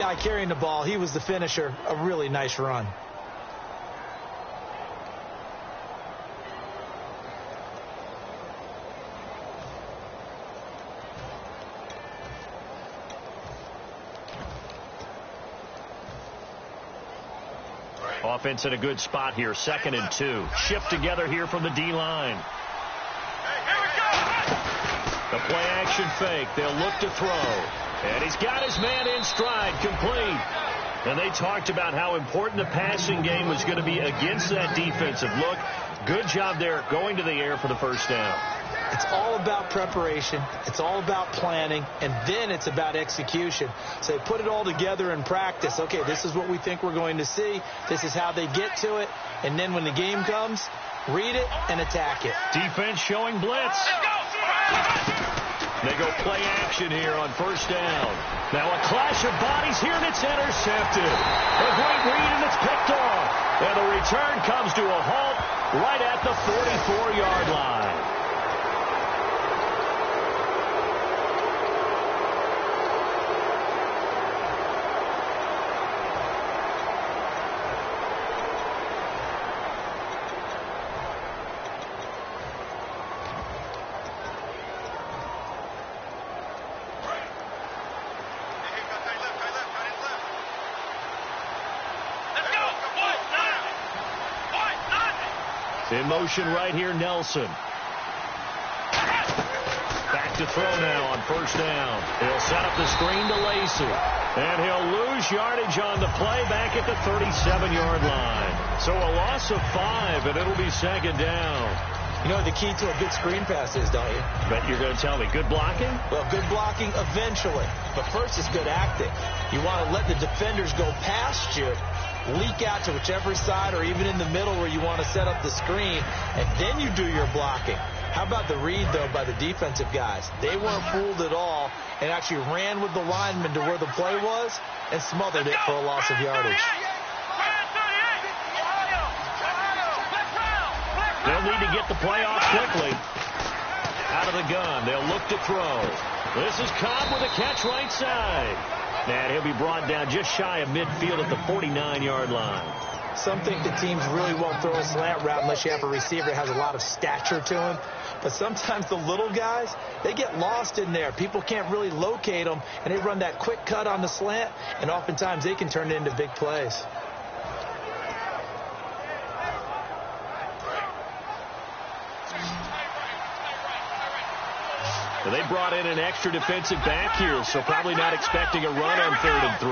Guy carrying the ball, he was the finisher. A really nice run. Offense in a good spot here. 2nd and 2. Shift together here from the D-line. The play action fake. They'll look to throw. And he's got his man in stride, complete. And they talked about how important the passing game was going to be against that defensive look. Good job there going to the air for the first down. It's all about preparation. It's all about planning. And then it's about execution. So they put it all together in practice. Okay, this is what we think we're going to see. This is how they get to it. And then when the game comes, read it and attack it. Defense showing blitz. They go play action here on first down. Now a clash of bodies here, and it's intercepted. A great read, and it's picked off. And the return comes to a halt right at the 44-yard line. In motion right here, Nelson. Back to throw now on first down. He'll set up the screen to Lacy. And he'll lose yardage on the play back at the 37-yard line. So a loss of 5, and it'll be 2nd down. You know the key to a good screen pass is, don't you? Bet you're going to tell me. Good blocking? Well, good blocking eventually. But first it's good acting. You want to let the defenders go past you, leak out to whichever side or even in the middle where you want to set up the screen, and then you do your blocking. How about the read, though, by the defensive guys? They weren't fooled at all and actually ran with the lineman to where the play was and smothered it for a loss of yardage. They'll need to get the play off quickly. Out of the gun, they'll look to throw. This is Cobb with a catch right side. And he'll be brought down just shy of midfield at the 49-yard line. Some think the teams really won't throw a slant route unless you have a receiver that has a lot of stature to him. But sometimes the little guys, they get lost in there. People can't really locate them, and they run that quick cut on the slant, and oftentimes they can turn it into big plays. Well, they brought in an extra defensive back here, so probably not expecting a run on 3rd and 3.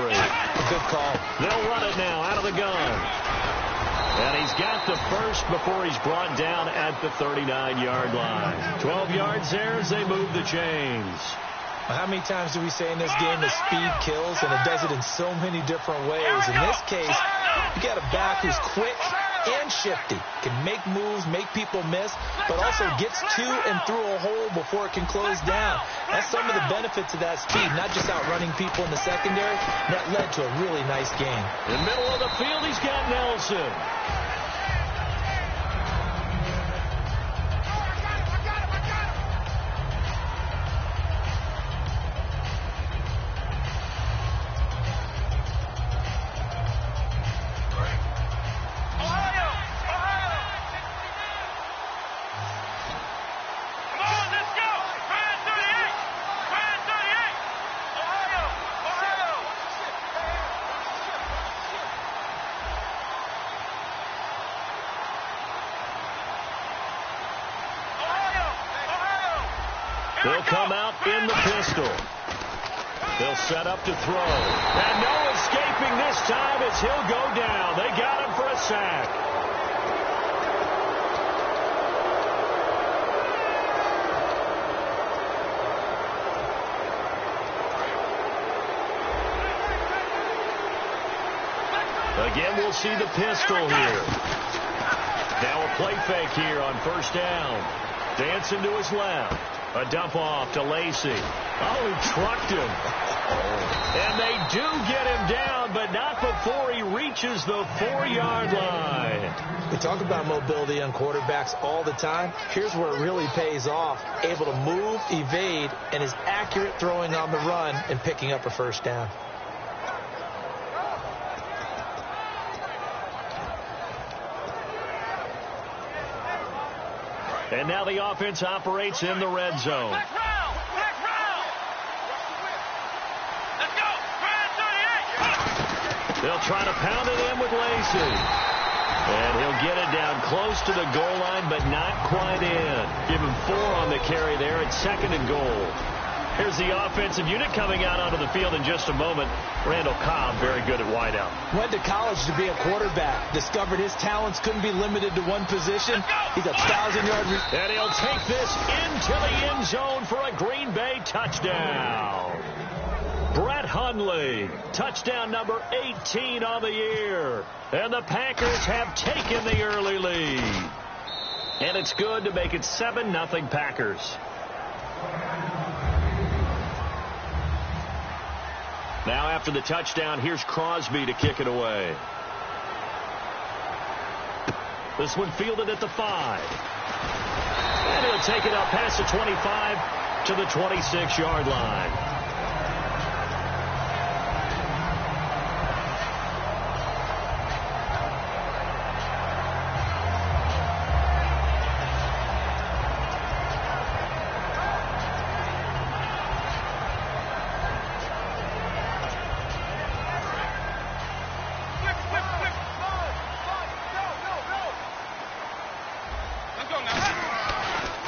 Good call. They'll run it now out of the gun. And he's got the first before he's brought down at the 39-yard line. 12 yards there as they move the chains. Well, how many times do we say in this game that speed kills, and it does it in so many different ways? In this case, you got a back who's quick and shifty, can make moves, make people miss, but also gets to and through a hole before it can close down. That's some of the benefits of that speed, not just outrunning people in the secondary. That led to a really nice game. In the middle of the field, he's got Nelson. They'll come out in the pistol. They'll set up to throw. And no escaping this time as he'll go down. They got him for a sack. Again, we'll see the pistol here. Now a play fake here on first down. Dancing to his left. A dump off to Lacy. Oh, he trucked him. And they do get him down, but not before he reaches the 4-yard line. We talk about mobility on quarterbacks all the time. Here's where it really pays off. Able to move, evade, and is accurate throwing on the run and picking up a first down. And now the offense operates in the red zone. They'll try to pound it in with Lacey. And he'll get it down close to the goal line, but not quite in. Give him 4 on the carry there at 2nd and goal. Here's the offensive unit coming out onto the field in just a moment. Randall Cobb, very good at wideout. Went to college to be a quarterback. Discovered his talents couldn't be limited to one position. He's a 1,000-yard receiver. And he'll take this into the end zone for a Green Bay touchdown. Brett Hundley, touchdown number 18 on the year. And the Packers have taken the early lead. And it's good to make it 7-0 Packers. Now after the touchdown, here's Crosby to kick it away. This one fielded at the 5. And he'll take it out past the 25 to the 26-yard line.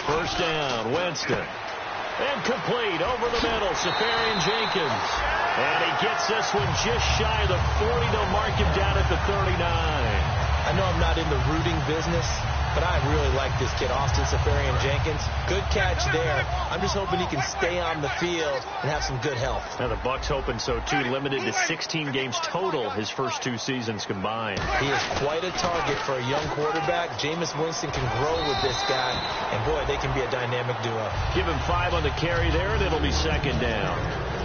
First down, Winston. And complete over the middle, Safarian-Jenkins. And he gets this one just shy of the 40. They'll mark him down at the 39. I know I'm not in the rooting business, but I really like this kid, Austin Safarian-Jenkins. Good catch there. I'm just hoping he can stay on the field and have some good health. Now the Bucs hoping so too. Limited to 16 games total his first 2 seasons combined. He is quite a target for a young quarterback. Jameis Winston can grow with this guy, and boy, they can be a dynamic duo. Give him 5 on the carry there, and it'll be 2nd down.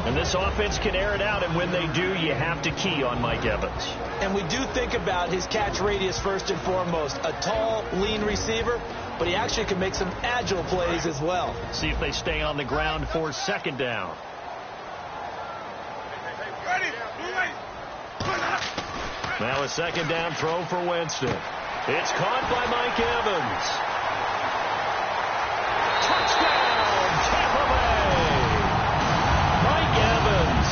And this offense can air it out, and when they do, you have to key on Mike Evans. And we do think about his catch radius first and foremost. A tall, lean receiver, but he actually can make some agile plays as well. See if they stay on the ground for 2nd down. Now a 2nd down throw for Winston. It's caught by Mike Evans. Touchdown, Tampa Bay! Mike Evans,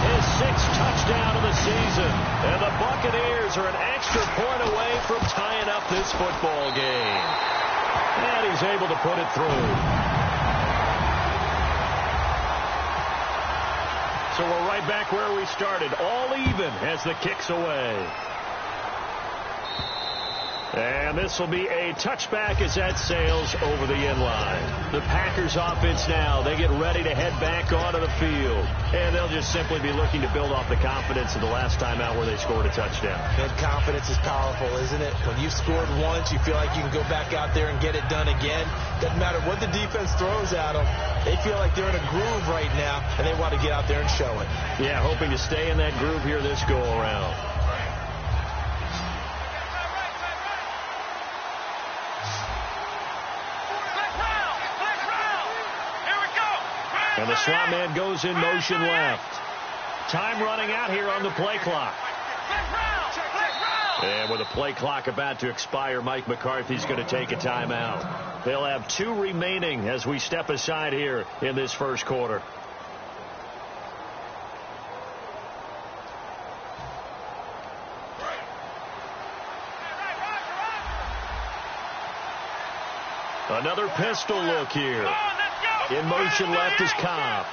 his 6th touchdown of the season. And the Buccaneers are an extra point away from tying up this football game. And he's able to put it through. So we're right back where we started, all even as the kick's away. And this will be a touchback as that sails over the end line. The Packers offense now, they get ready to head back onto the field. And they'll just simply be looking to build off the confidence of the last time out where they scored a touchdown. And confidence is powerful, isn't it? When you've scored once, you feel like you can go back out there and get it done again. Doesn't matter what the defense throws at them. They feel like they're in a groove right now, and they want to get out there and show it. Yeah, hoping to stay in that groove here this go-around. And the slot man goes in motion left. Time running out here on the play clock. And with the play clock about to expire, Mike McCarthy's going to take a timeout. They'll have 2 remaining as we step aside here in this first quarter. Another pistol look here. In motion left is Cobb.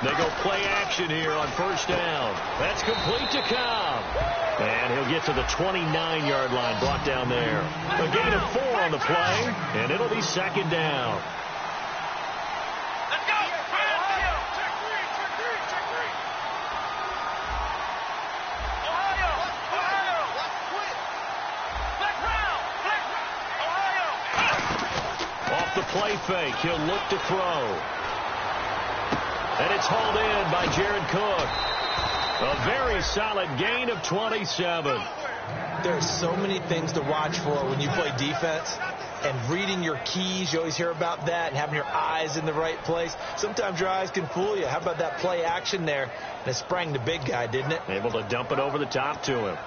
They go play action here on first down. That's complete to Cobb. And he'll get to the 29-yard line, brought down there. A gain of 4 on the play, and it'll be 2nd down. Play fake. He'll look to throw. And it's hauled in by Jared Cook. A very solid gain of 27. There's so many things to watch for when you play defense. and reading your keys. You always hear about that, and having your eyes in the right place. Sometimes your eyes can fool you. How about that play action there? And it sprang the big guy, didn't it? Able to dump it over the top to him.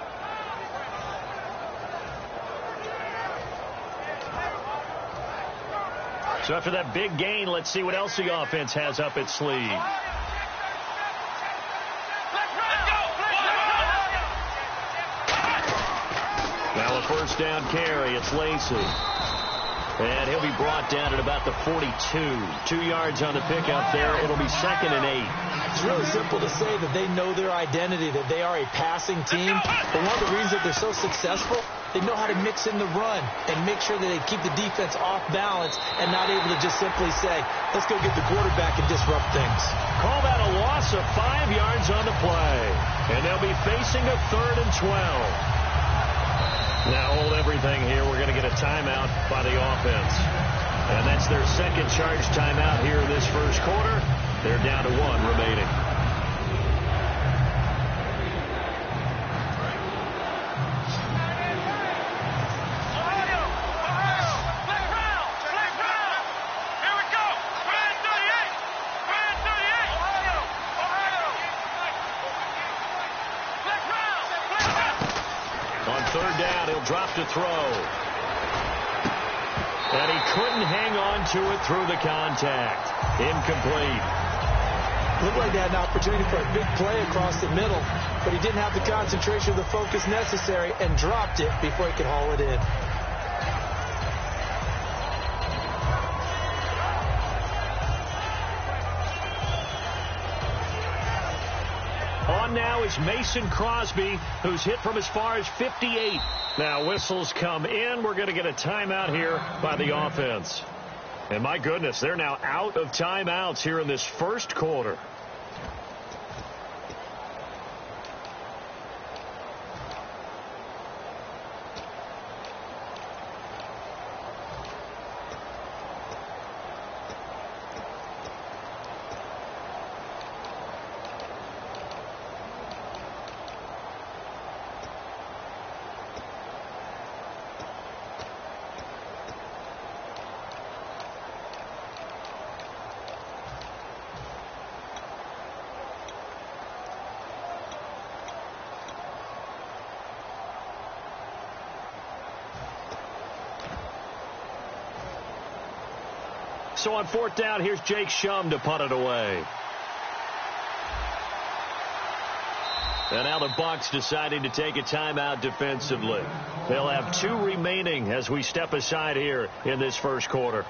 So after that big gain, let's see what else the offense has up its sleeve. Now a first down carry. It's Lacey. And he'll be brought down at about the 42. 2 yards on the pickup there. It'll be 2nd and 8. It's really simple to say that they know their identity, that they are a passing team. But one of the reasons that they're so successful, they know how to mix in the run and make sure that they keep the defense off balance and not able to just simply say, let's go get the quarterback and disrupt things. Call that a loss of 5 yards on the play. And they'll be facing a 3rd and 12. Now hold everything here. We're going to get a timeout by the offense. And that's their second charge timeout here in this first quarter. They're down to 1 remaining. Drop to throw. And he couldn't hang on to it through the contact. Incomplete. Looked like they had an opportunity for a big play across the middle, but he didn't have the concentration or the focus necessary and dropped it before he could haul it in. On now is Mason Crosby, who's hit from as far as 58. Now whistles come in. We're going to get a timeout here by the offense. And my goodness, they're now out of timeouts here in this first quarter. So on 4th down, here's JaKSunn to punt it away. And now the Bucs deciding to take a timeout defensively. They'll have 2 remaining as we step aside here in this first quarter.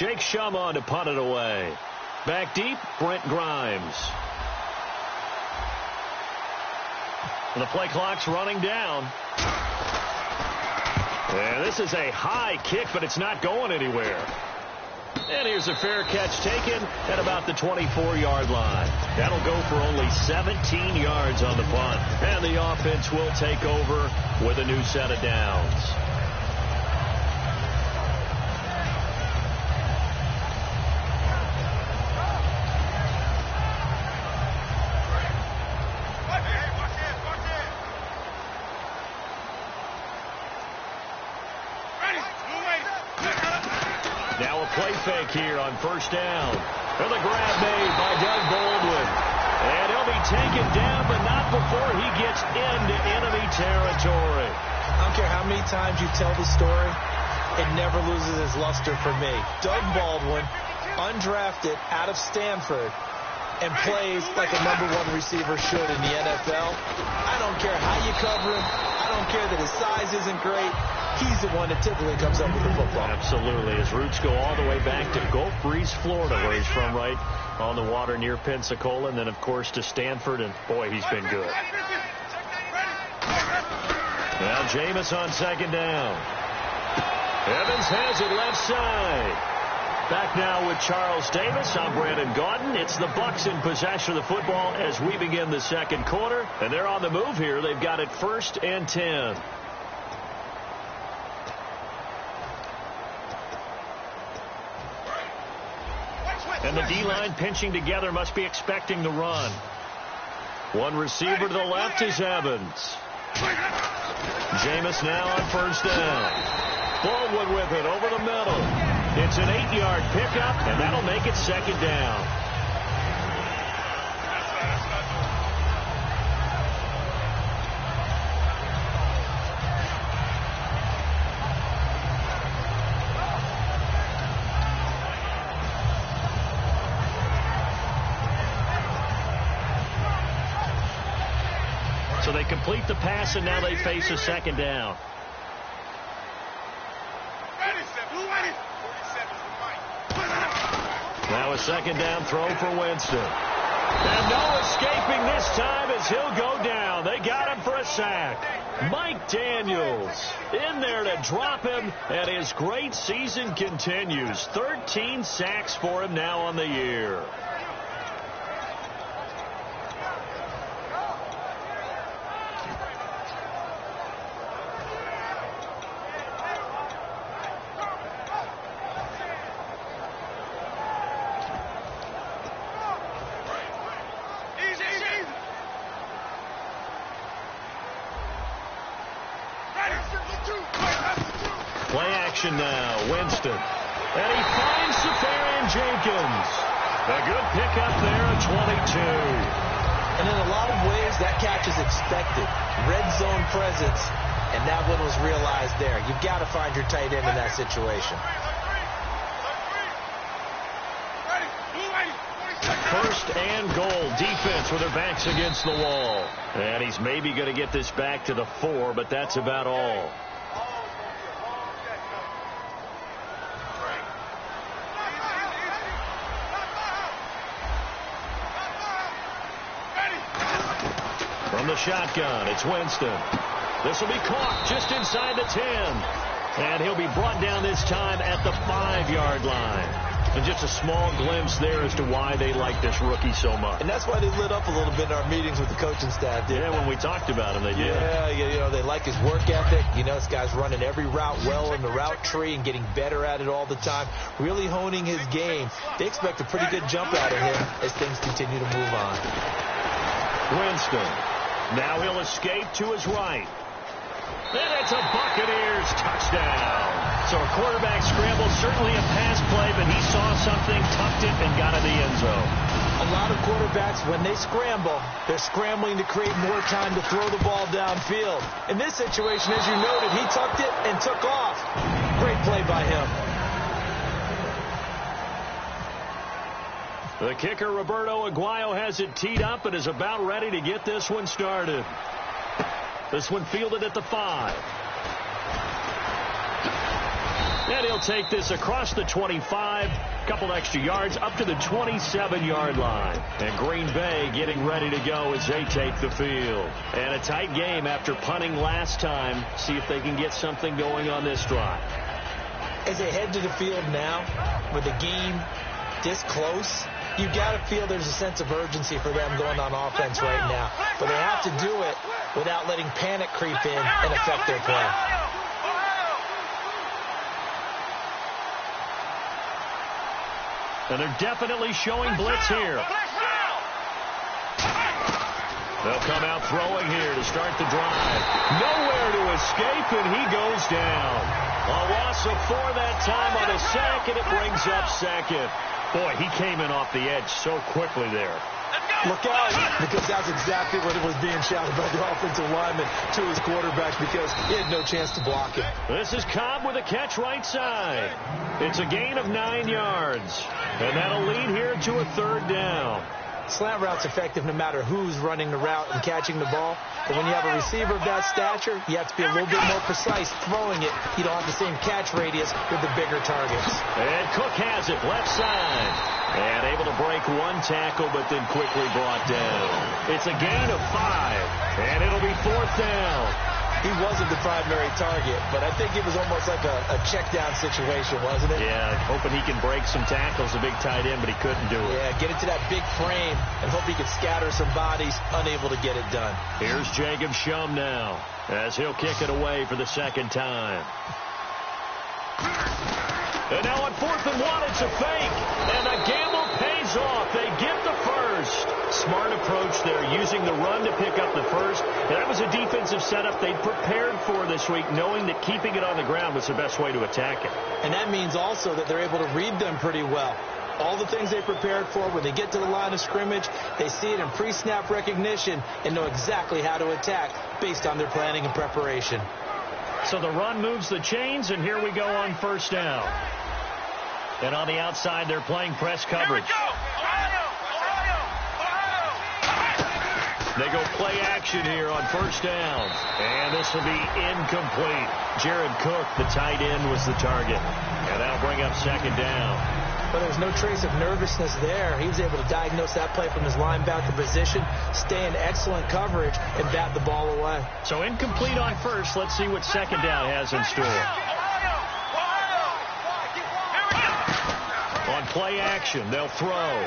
JaKSunn on to punt it away. Back deep, Brent Grimes. And the play clock's running down. And this is a high kick, but it's not going anywhere. And here's a fair catch taken at about the 24-yard line. That'll go for only 17 yards on the punt. And the offense will take over with a new set of downs. Play fake here on first down. And the grab made by Doug Baldwin. And he'll be taken down, but not before he gets into enemy territory. I don't care how many times you tell the story, it never loses its luster for me. Doug Baldwin, undrafted out of Stanford, and plays like a #1 receiver should in the NFL. I don't care how you cover him. I don't care that his size isn't great. he's the one that typically comes up with the football. Absolutely. His roots go all the way back to Gulf Breeze, Florida, where he's from, right on the water near Pensacola, and then, of course, to Stanford, and, boy, he's been good. Now Jameis on second down. Evans has it left side. Back now with Charles Davis. I'm Brandon Gaudin. It's the Bucs in possession of the football as we begin the second quarter. And they're on the move here. They've got it 1st and 10. And the D-line pinching together, must be expecting the run. One receiver to the left is Evans. Jameis now on 1st down. Baldwin with it over the middle. It's an 8-yard pickup, and that'll make it 2nd down. So they complete the pass, and now they face a 2nd down. Now a 2nd down throw for Winston. And no escaping this time as he'll go down. They got him for a sack. Mike Daniels in there to drop him, and his great season continues. 13 sacks for him now on the year. Now, Winston. And he finds Safarian Jenkins. A good pickup there at 22. And in a lot of ways, that catch is expected. Red zone presence, and that one was realized there. You've got to find your tight end in that situation. 1st and goal. Defense with their backs against the wall. And he's maybe going to get this back to the 4, but that's about all. From the shotgun, it's Winston. This will be caught just inside the 10. And he'll be brought down this time at the 5-yard line. And just a small glimpse there as to why they like this rookie so much. And that's why they lit up a little bit in our meetings with the coaching staff. Yeah, when we talked about him, they did. Yeah, you know, they like his work ethic. You know, this guy's running every route well in the route tree and getting better at it all the time, really honing his game. They expect a pretty good jump out of him as things continue to move on. Winston. Now he'll escape to his right. And it's a Buccaneers touchdown. So a quarterback scramble, certainly a pass play, but he saw something, tucked it, and got in the end zone. A lot of quarterbacks, when they scramble, they're scrambling to create more time to throw the ball downfield. In this situation, as you noted, he tucked it and took off. Great play by him. The kicker, Roberto Aguayo, has it teed up and is about ready to get this one started. This one fielded at the 5. And he'll take this across the 25, a couple extra yards, up to the 27-yard line. And Green Bay getting ready to go as they take the field. And a tight game after punting last time. See if they can get something going on this drive. As they head to the field now, with the game this close, you got to feel there's a sense of urgency for them going on offense right now. But they have to do it without letting panic creep in and affect their play. And they're definitely showing blitz here. They'll come out throwing here to start the drive. Nowhere to escape, and he goes down. A loss of 4 that time on a sack, and it brings up 2nd. Boy, he came in off the edge so quickly there. Look out, because that's exactly what it was being shouted by the offensive lineman to his quarterback, because he had no chance to block him. This is Cobb with a catch right side. It's a gain of 9 yards, and that'll lead here to a 3rd down. Slant route's effective no matter who's running the route and catching the ball. But when you have a receiver of that stature, you have to be a little bit more precise throwing it. You don't have the same catch radius with the bigger targets. And Cook has it left side. And able to break one tackle, but then quickly brought down. It's a gain of 5, and it'll be 4th down. He wasn't the primary target, but I think it was almost like a check-down situation, wasn't it? Yeah, hoping he can break some tackles, a big tight end, but he couldn't do it. Yeah, get into that big frame and hope he could scatter some bodies, unable to get it done. Here's JaKSunn now, as he'll kick it away for the second time. And now on 4th and 1, it's a fake. And the gamble pays off. They get the first. Smart approach there, using the run to pick up the first. And that was a defensive setup they'd prepared for this week, knowing that keeping it on the ground was the best way to attack it. And that means also that they're able to read them pretty well. All the things they prepared for, when they get to the line of scrimmage, they see it in pre-snap recognition and know exactly how to attack based on their planning and preparation. So the run moves the chains, and here we go on 1st down. And on the outside, they're playing press coverage. They go play action here on 1st down. And this will be incomplete. Jared Cook, the tight end, was the target. And that'll bring up 2nd down. But there was no trace of nervousness there. He was able to diagnose that play from his linebacker position, stay in excellent coverage, and bat the ball away. So incomplete on 1st. Let's see what 2nd down has in store. On play action, they'll throw.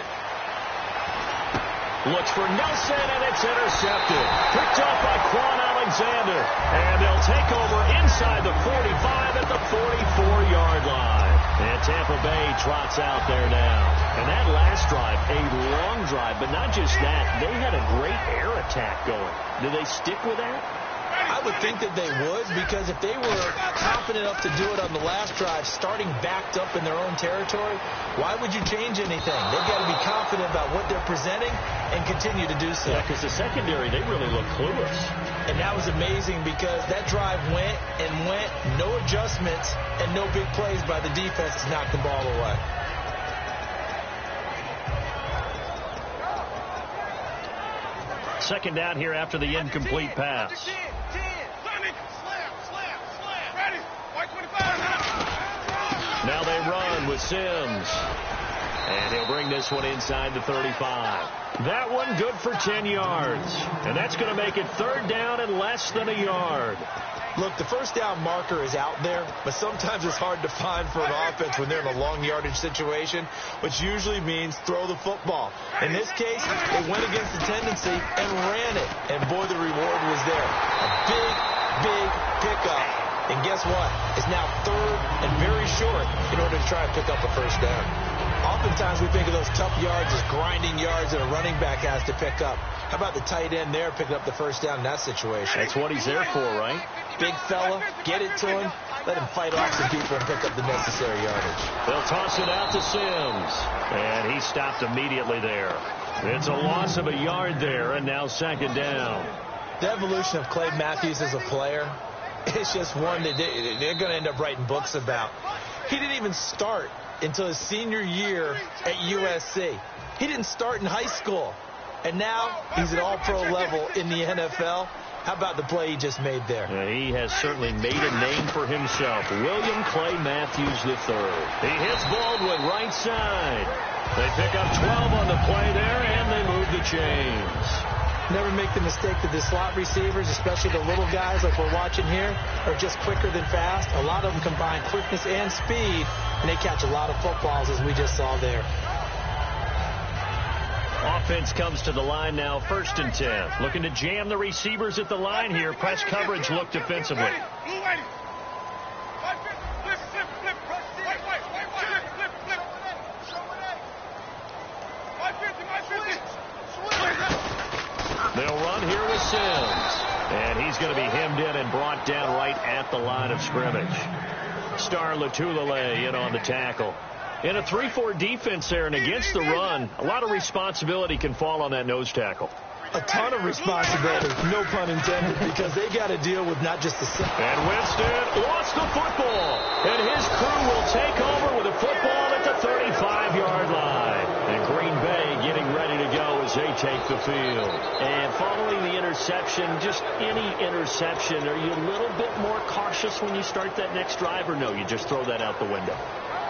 Looks for Nelson, and it's intercepted. Picked off by Quan Alexander. And they'll take over inside the 45 at the 44-yard line. And Tampa Bay trots out there now. And that last drive, a long drive, but not just that. They had a great air attack going. Do they stick with that? I would think that they would, because if they were confident enough to do it on the last drive, starting backed up in their own territory, why would you change anything? They've got to be confident about what they're presenting and continue to do so. Yeah, because the secondary, they really look clueless. And that was amazing because that drive went and went, no adjustments, and no big plays by the defense to knock the ball away. Second down here after the incomplete pass. Now they run with Sims. And he'll bring this one inside the 35. That one good for 10 yards. And that's going to make it 3rd down and less than a yard. Look, the 1st down marker is out there, but sometimes it's hard to find for an offense when they're in a long yardage situation, which usually means throw the football. In this case, they went against the tendency and ran it, and boy, the reward was there. A big, big pickup, and guess what? It's now 3rd and very short in order to try and pick up a 1st down. Oftentimes we think of those tough yards as grinding yards that a running back has to pick up. How about the tight end there picking up the 1st down in that situation? That's what he's there for, right? Big fella, get it to him, let him fight off some people and pick up the necessary yardage. They'll toss it out to Sims, and he stopped immediately there. It's a loss of a yard there, and now 2nd down. The evolution of Clay Matthews as a player, it's just one that they're going to end up writing books about. He didn't even start until his senior year at USC. He didn't start in high school, and now he's at all-pro level in the NFL. How about the play he just made there? Yeah, he has certainly made a name for himself. William Clay Matthews III. He hits Baldwin right side. They pick up 12 on the play there, and they move the chains. Never make the mistake that the slot receivers, especially the little guys like we're watching here, are just quicker than fast. A lot of them combine quickness and speed, and they catch a lot of footballs, as we just saw there. Offense comes to the line now, 1st and 10. Looking to jam the receivers at the line here. Press coverage look defensively. They'll run here with Sims. And he's going to be hemmed in and brought down right at the line of scrimmage. Star Latulele in on the tackle. In a 3-4 defense there and against the run, a lot of responsibility can fall on that nose tackle. A ton of responsibility, no pun intended, because they got to deal with not just the... And Winston lost the football. And his crew will take over with a football at the 35-yard line. And Green Bay getting ready to go as take the field. And following the interception, just any interception, are you a little bit more cautious when you start that next drive, or no, you just throw that out the window?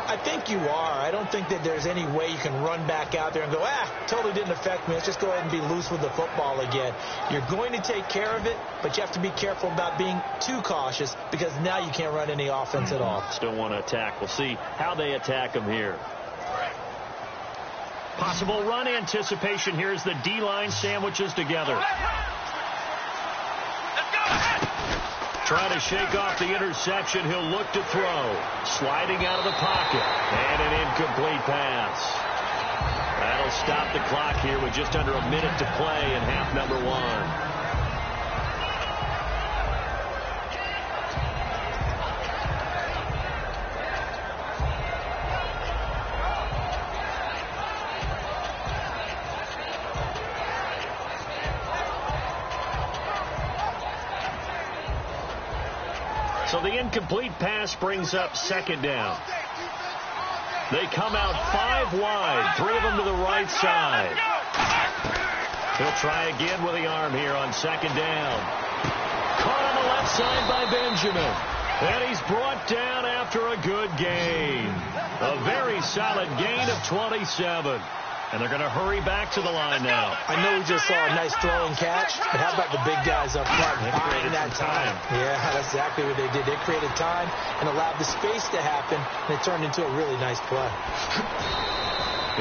I think you are. I don't think that there's any way you can run back out there and go, totally didn't affect me. Let's just go ahead and be loose with the football again. You're going to take care of it, but you have to be careful about being too cautious because now you can't run any offense at all. Still want to attack. We'll see how they attack them here. Possible run anticipation here as the D-line sandwiches together. Trying to shake off the interception. He'll look to throw. Sliding out of the pocket. And an incomplete pass. That'll stop the clock here with just under a minute to play in half number 1. So the incomplete pass brings up second down. They come out 5 wide, 3 of them to the right side. He'll try again with the arm here on second down. Caught on the left side by Benjamin. And he's brought down after a good gain. A very solid gain of 27. And they're going to hurry back to the line now. I know we just saw a nice throwing catch, but how about the big guys up front buying that time? Yeah, that's exactly what they did. They created time and allowed the space to happen, and it turned into a really nice play.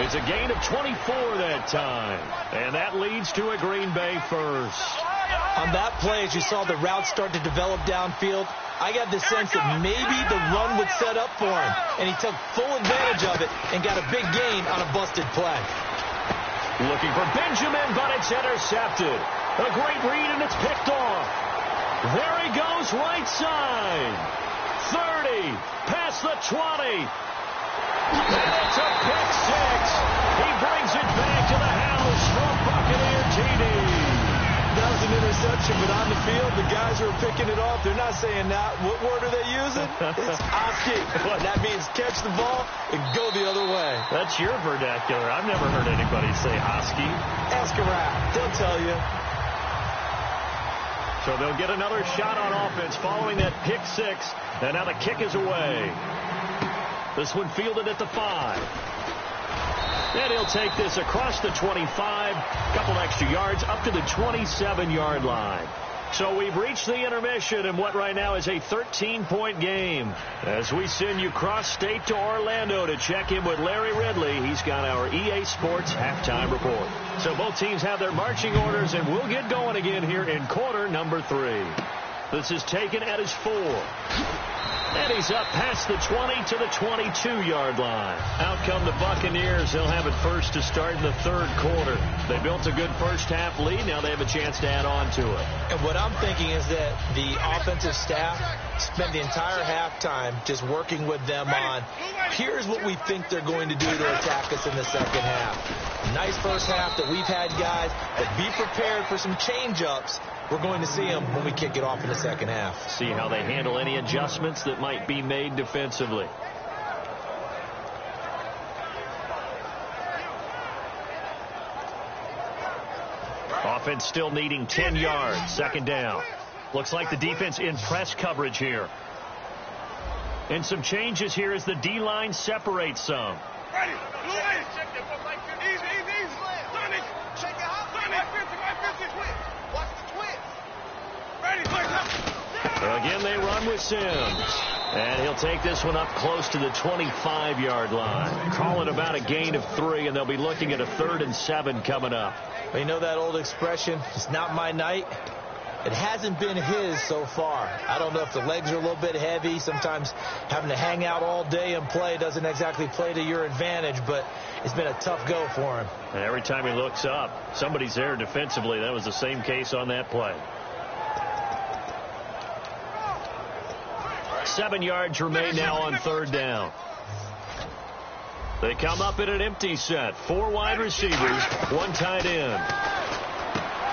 It's a gain of 24 that time, and that leads to a Green Bay first. On that play, as you saw the route start to develop downfield, I got the sense that maybe the run would set up for him, and he took full advantage of it and got a big gain on a busted play. Looking for Benjamin, but it's intercepted. A great read, and it's picked off. There he goes, right side. 30, past the 20. And it's a pick 6. He brings it back to the house from Buccaneer TD. That was an interception, but on the field, the guys who are picking it off, they're not saying that. What word are they using? It's Oski. That means catch the ball and go the other way. That's your vernacular. I've never heard anybody say Oski. Ask around. They'll tell you. So they'll get another shot on offense following that pick 6, and now the kick is away. This one fielded at the 5. And he'll take this across the 25, couple extra yards, up to the 27-yard line. So we've reached the intermission in what right now is a 13-point game. As we send you cross-state to Orlando to check in with Larry Ridley, he's got our EA Sports halftime report. So both teams have their marching orders, and we'll get going again here in quarter number 3. This is taken at his 4. And he's up past the 20 to the 22-yard line. Out come the Buccaneers. They'll have it first to start in the third quarter. They built a good first-half lead. Now they have a chance to add on to it. And what I'm thinking is that the offensive staff spent the entire halftime just working with them on, here's what we think they're going to do to attack us in the second half. Nice first half that we've had, guys, but be prepared for some change-ups. We're going to see them when we kick it off in the second half. See how they handle any adjustments that might be made defensively. Offense still needing 10 yards. Second down. Looks like the defense in press coverage here. And some changes here as the D-line separates some. Again, they run with Sims. And he'll take this one up close to the 25-yard line. Calling about a gain of 3, and they'll be looking at a 3rd and 7 coming up. Well, you know that old expression, it's not my night? It hasn't been his so far. I don't know if the legs are a little bit heavy. Sometimes having to hang out all day and play doesn't exactly play to your advantage, but it's been a tough go for him. And every time he looks up, somebody's there defensively. That was the same case on that play. 7 yards remain now on 3rd down. They come up in an empty set. 4 wide receivers, 1 tight end.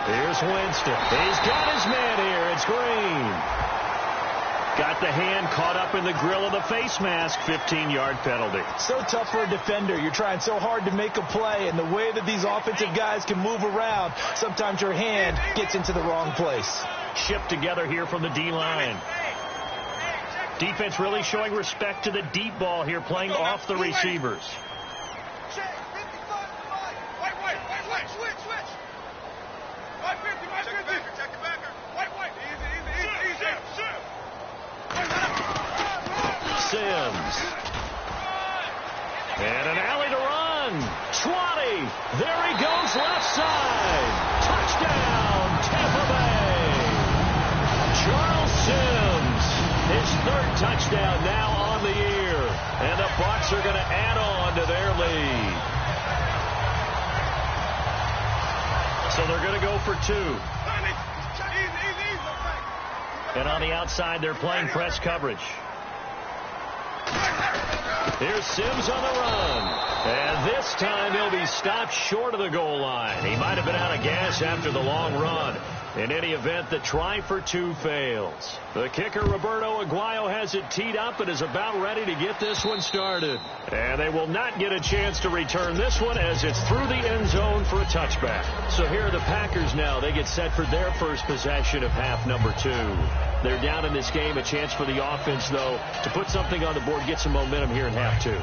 Here's Winston. He's got his man here. It's Green. Got the hand caught up in the grill of the face mask. 15-yard penalty. So tough for a defender. You're trying so hard to make a play, and the way that these offensive guys can move around, sometimes your hand gets into the wrong place. Shipped together here from the D-line. Defense really showing respect to the deep ball here, playing off the receivers. Sims. And an alley to run. 20. There he goes left side. Touchdown, Tampa Bay. Charles Sims. His third touchdown now on the year. And the Bucs are going to add on to their lead. So they're going to go for 2. And on the outside, they're playing press coverage. Here's Sims on the run. And this time he'll be stopped short of the goal line. He might have been out of gas after the long run. In any event, the try for 2 fails. The kicker, Roberto Aguayo, has it teed up and is about ready to get this one started. And they will not get a chance to return this one as it's through the end zone for a touchback. So here are the Packers now. They get set for their first possession of half number 2. They're down in this game. A chance for the offense, though, to put something on the board, get some momentum here in half 2.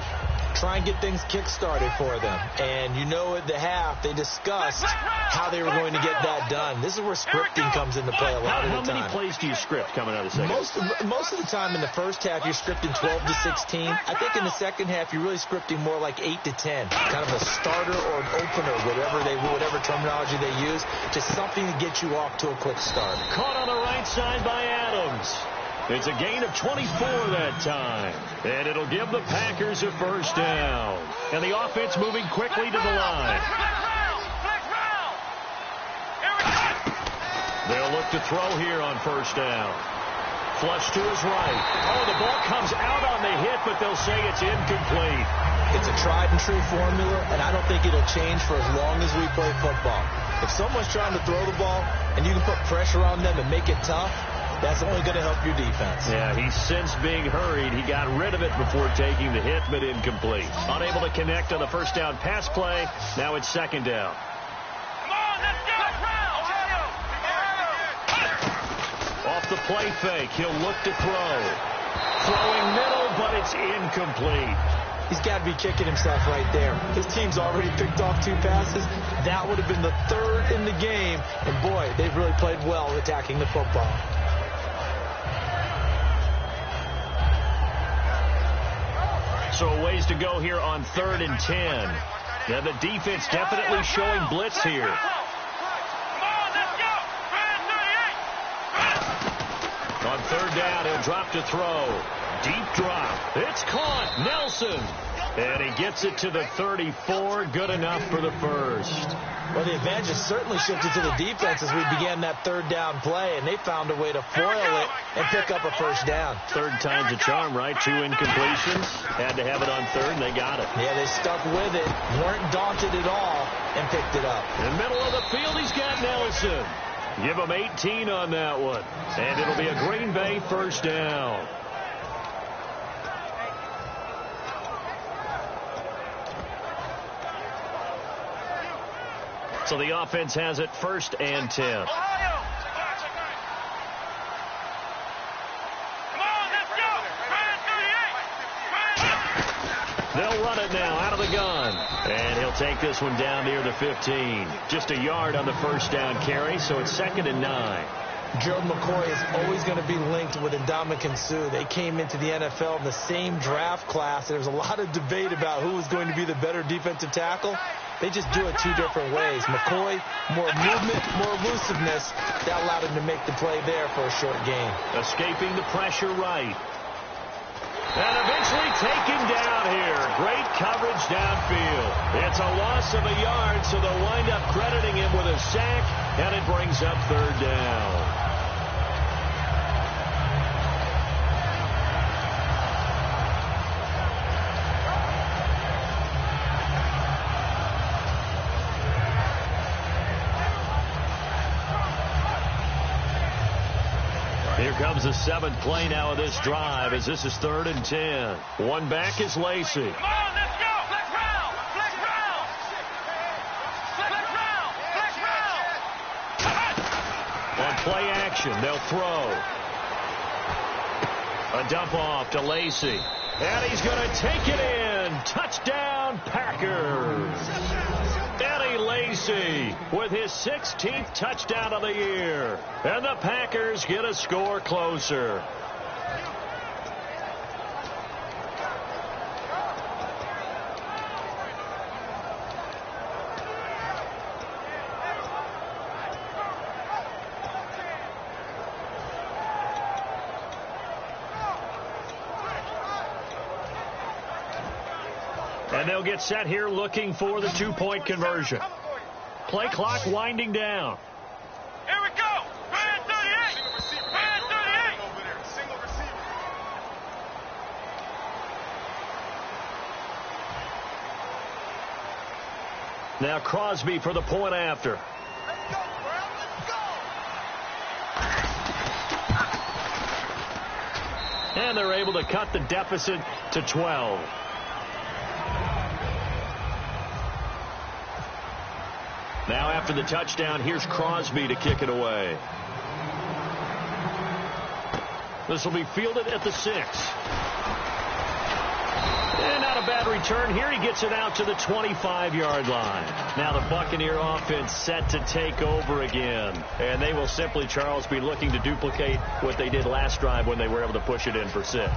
Try and get things kick-started for them. And you know at the half, they discussed how they were going to get that done. This is where scripting comes into play a lot of the time. How many plays do you script coming out of the second? Most of the time in the first half, you're scripting 12 to 16. I think in the second half, you're really scripting more like 8 to 10. Kind of a starter or an opener, whatever terminology they use, just something to get you off to a quick start. Caught on the right side by Adams. It's a gain of 24 that time. And it'll give the Packers a first down. And the offense moving quickly to the line. They'll look to throw here on first down. Flush to his right. Oh, the ball comes out on the hit, but they'll say it's incomplete. It's a tried-and-true formula, and I don't think it'll change for as long as we play football. If someone's trying to throw the ball and you can put pressure on them and make it tough, that's only going to help your defense. Yeah, he's since being hurried. He got rid of it before taking the hit, but incomplete. Unable to connect on the first down pass play. Now it's second down. Come on, let's go! Off the play fake, he'll look to throw. Throwing middle, but it's incomplete. He's got to be kicking himself right there. His team's already picked off 2 passes. That would have been the 3rd in the game. And, boy, they've really played well attacking the football. So a ways to go here on 3rd and 10. Now the defense definitely showing blitz here. On 3rd down, he'll drop to throw. Deep drop. It's caught. Nelson. And he gets it to the 34. Good enough for the first. Well, the advantage has certainly shifted to the defense as we began that 3rd down play, and they found a way to foil it and pick up a first down. 3rd time's a charm, right? 2 incompletions. Had to have it on 3rd, and they got it. Yeah, they stuck with it, weren't daunted at all, and picked it up. In the middle of the field, he's got Nelson. Give him 18 on that one. And it'll be a Green Bay first down. So the offense has it 1st and 10. They'll run it now out of the gun. And he'll take this one down near the 15. Just a yard on the first down carry, so it's 2nd and 9. Gerald McCoy is always going to be linked with Ndamukong Suh. They came into the NFL in the same draft class. There was a lot of debate about who was going to be the better defensive tackle. They just do it 2 different ways. McCoy, more movement, more elusiveness. That allowed him to make the play there for a short gain. Escaping the pressure right. And eventually taken down here. Great coverage downfield. It's a loss of a yard, so they'll wind up crediting him with a sack, and it brings up 3rd down. Here comes the 7th play now of this drive as this is 3rd and 10. One back is Lacey. Come on, let's go. Flex round. Flex round. Flex round. Flex round. On play action, they'll throw. A dump off to Lacey. And he's going to take it in. Touchdown, Packers. Eddie Lacey with his 16th touchdown of the year. And the Packers get a score closer. And they'll get set here looking for the 2-point conversion. Play clock winding down. Here we go. Man 38. Man 38. Single receiver. Now Crosby for the point after. Let's go, Brown. Let's go. And they're able to cut the deficit to 12. Now after the touchdown, here's Crosby to kick it away. This will be fielded at the 6. And not a bad return here. He gets it out to the 25-yard line. Now the Buccaneer offense set to take over again. And they will simply, Charles, be looking to duplicate what they did last drive when they were able to push it in for 6.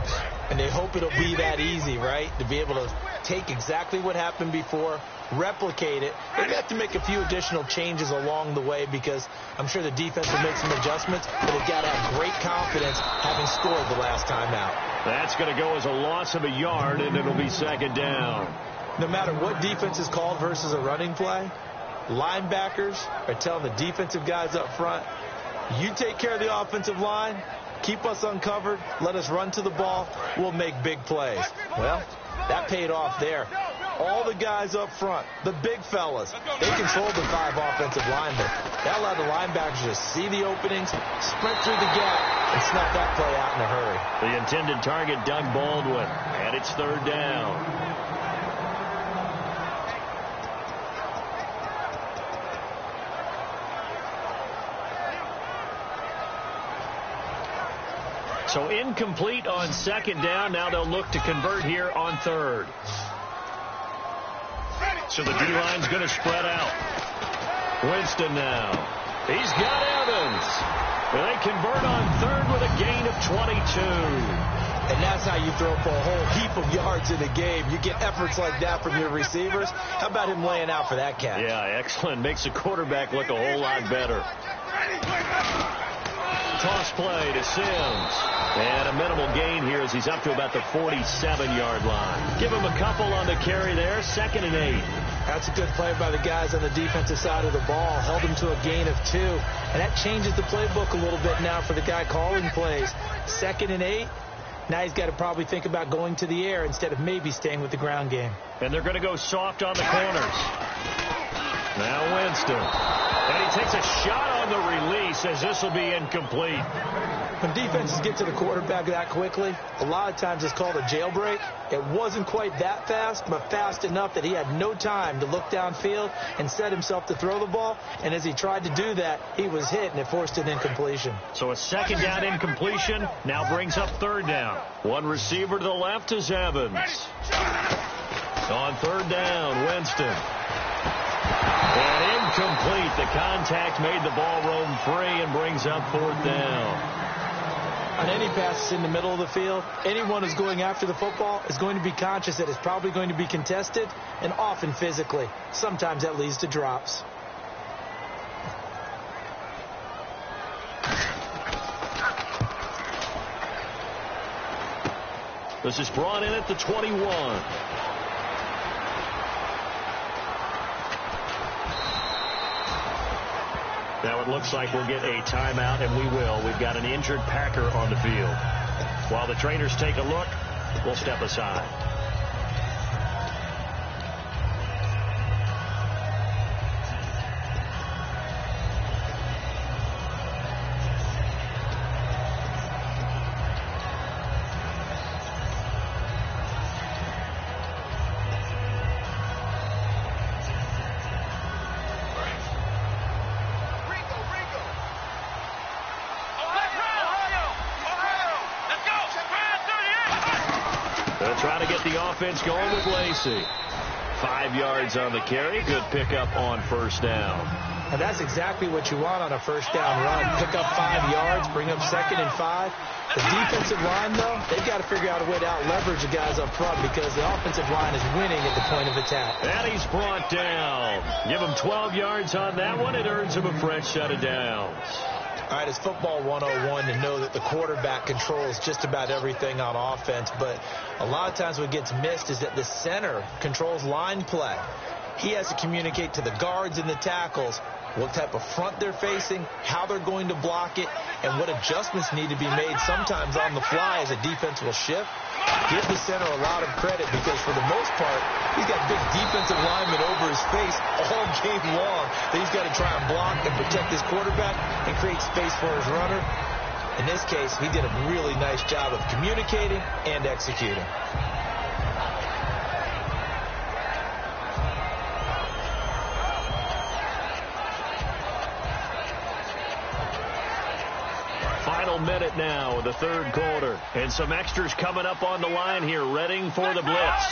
And they hope it'll be that easy, right? To be able to take exactly what happened before, replicate it. They have to make a few additional changes along the way because I'm sure the defense will make some adjustments, but they've got to have great confidence having scored the last time out. That's going to go as a loss of a yard, and it'll be 2nd down. No matter what defense is called versus a running play, linebackers are telling the defensive guys up front, you take care of the offensive line, keep us uncovered, let us run to the ball, we'll make big plays. Well, that paid off there. All the guys up front, the big fellas, they controlled the 5 offensive linemen. That allowed the linebackers to see the openings, sprint through the gap, and snuff that play out in a hurry. The intended target, Doug Baldwin, and it's 3rd down. So incomplete on 2nd down. Now they'll look to convert here on 3rd. So the D-line's going to spread out. Winston now. He's got Evans. And they convert on 3rd with a gain of 22. And that's how you throw for a whole heap of yards in a game. You get efforts like that from your receivers. How about him laying out for that catch? Yeah, excellent. Makes the quarterback look a whole lot better. Toss play to Sims. And a minimal gain here as he's up to about the 47-yard line. Give him a couple on the carry there. 2nd and 8. That's a good play by the guys on the defensive side of the ball. Held him to a gain of 2. And that changes the playbook a little bit now for the guy calling plays. 2nd and 8. Now he's got to probably think about going to the air instead of maybe staying with the ground game. And they're going to go soft on the corners. Now Winston. And he takes a shot on the release as this will be incomplete. When defenses get to the quarterback that quickly, a lot of times it's called a jailbreak. It wasn't quite that fast, but fast enough that he had no time to look downfield and set himself to throw the ball. And as he tried to do that, he was hit, and it forced an incompletion. So a 2nd down incompletion now brings up 3rd down. One receiver to the left is Evans. On 3rd down, Winston. And incomplete. The contact made the ball roam free and brings up 4th down. On any passes in the middle of the field, anyone who's going after the football is going to be conscious that it's probably going to be contested, and often physically. Sometimes that leads to drops. This is brought in at the 21. Now it looks like we'll get a timeout, and we will. We've got an injured Packer on the field. While the trainers take a look, we'll step aside. Trying to get the offense going with Lacey. 5 yards on the carry. Good pickup on first down. And that's exactly what you want on a first down run. Pick up 5 yards, bring up 2nd and 5. The defensive line, though, they've got to figure out a way to out-leverage the guys up front because the offensive line is winning at the point of attack. And he's brought down. Give him 12 yards on that one. It earns him a fresh set of downs. All right, it's football 101 to know that the quarterback controls just about everything on offense, but a lot of times what gets missed is that the center controls line play. He has to communicate to the guards and the tackles what type of front they're facing, how they're going to block it, and what adjustments need to be made sometimes on the fly as a defense will shift. Give the center a lot of credit because for the most part, he's got big defensive linemen over his face all game long that he's got to try and block and protect his quarterback and create space for his runner. In this case, he did a really nice job of communicating and executing. Final minute now of the third quarter. And some extras coming up on the line here, readying for the blitz.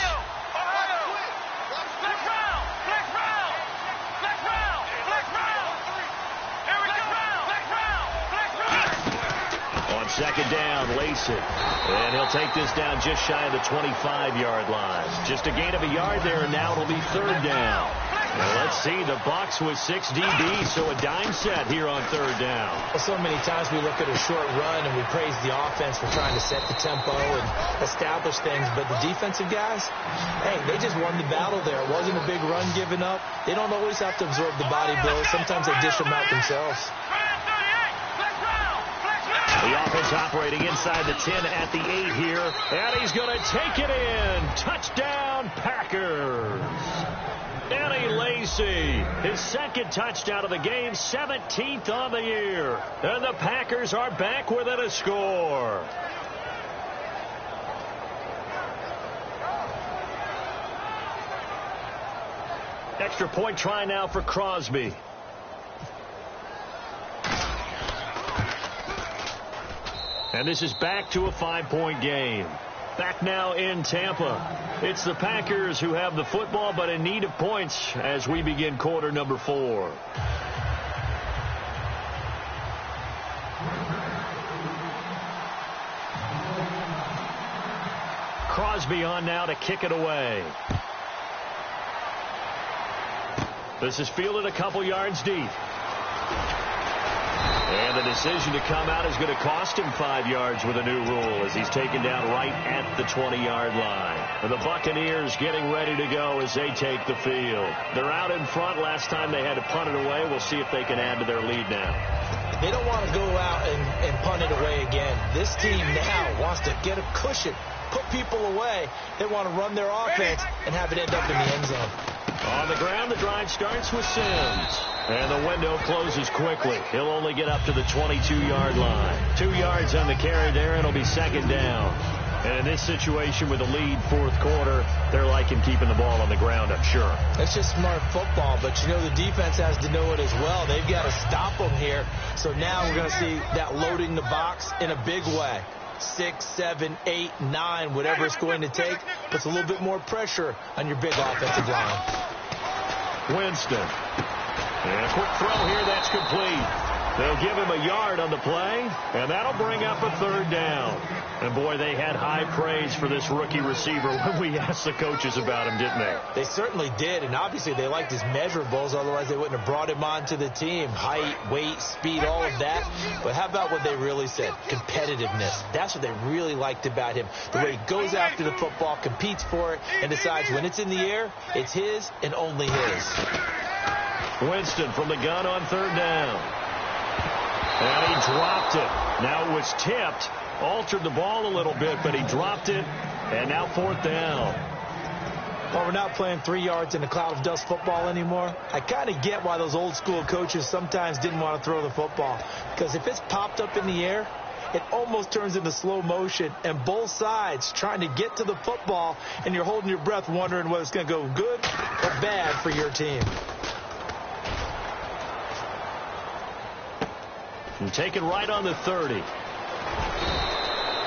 On second down, Lacey. And he'll take this down just shy of the 25-yard line. Just a gain of a yard there, and now it'll be third down. Well, let's see, the box with 6 DBs, so a dime set here on third down. Well, so many times we look at a short run and we praise the offense for trying to set the tempo and establish things, but the defensive guys, hey, they just won the battle there. It wasn't a big run given up. They don't always have to absorb the body blows. Sometimes they dish them out themselves. The offense operating inside the 10 at the 8 here, and he's going to take it in. Touchdown, Packers. Danny Lacey, his second touchdown of the game, 17th on the year. And the Packers are back within a score. Extra point try now for Crosby. And this is back to a 5-point game. Back now in Tampa. It's the Packers who have the football, but in need of points as we begin quarter number 4. Crosby on now to kick it away. This is fielded a couple yards deep. And the decision to come out is going to cost him 5 yards with a new rule as he's taken down right at the 20-yard line. And the Buccaneers getting ready to go as they take the field. They're out in front. Last time they had to punt it away. We'll see if they can add to their lead now. They don't want to go out and punt it away again. This team now wants to get a cushion, put people away. They want to run their offense and have it end up in the end zone. On the ground, the drive starts with Sims. And the window closes quickly. He'll only get up to the 22-yard line. 2 yards on the carry there, and it'll be second down. And in this situation with a lead fourth quarter, they're liking keeping the ball on the ground, I'm sure. It's just smart football, but you know the defense has to know it as well. They've got to stop them here. So now we're going to see that loading the box in a big way. 6, 7, 8, 9, whatever it's going to take, puts a little bit more pressure on your big offensive line. Winston. And a quick throw here, that's complete. They'll give him a yard on the play, and that'll bring up a third down. And, boy, they had high praise for this rookie receiver when we asked the coaches about him, didn't they? They certainly did, and obviously they liked his measurables. Otherwise, they wouldn't have brought him onto the team. Height, weight, speed, all of that. But how about what they really said? Competitiveness. That's what they really liked about him. The way he goes after the football, competes for it, and decides when it's in the air, it's his and only his. Winston from the gun on third down. And he dropped it. Now it was tipped. Altered the ball a little bit, but he dropped it. And now fourth down. Well, we're not playing 3 yards in a cloud of dust football anymore. I kind of get why those old school coaches sometimes didn't want to throw the football. Because if it's popped up in the air, it almost turns into slow motion. And both sides trying to get to the football, and you're holding your breath wondering whether it's going to go good or bad for your team. And taken right on the 30.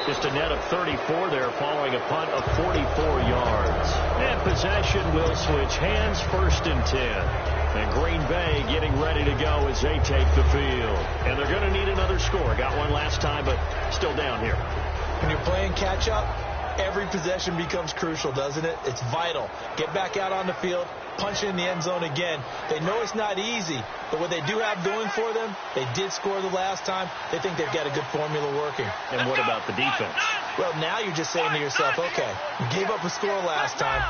Just a net of 34 there following a punt of 44 yards. And possession will switch hands, 1st and 10. And Green Bay getting ready to go as they take the field. And they're going to need another score. Got one last time, but still down here. When you're playing catch-up, every possession becomes crucial, doesn't it? It's vital. Get back out on the field, punch it in the end zone again. They know it's not easy, but what they do have going for them, they did score the last time. They think they've got a good formula working. And what about the defense? Well, now you're just saying to yourself, okay, we gave up a score last time.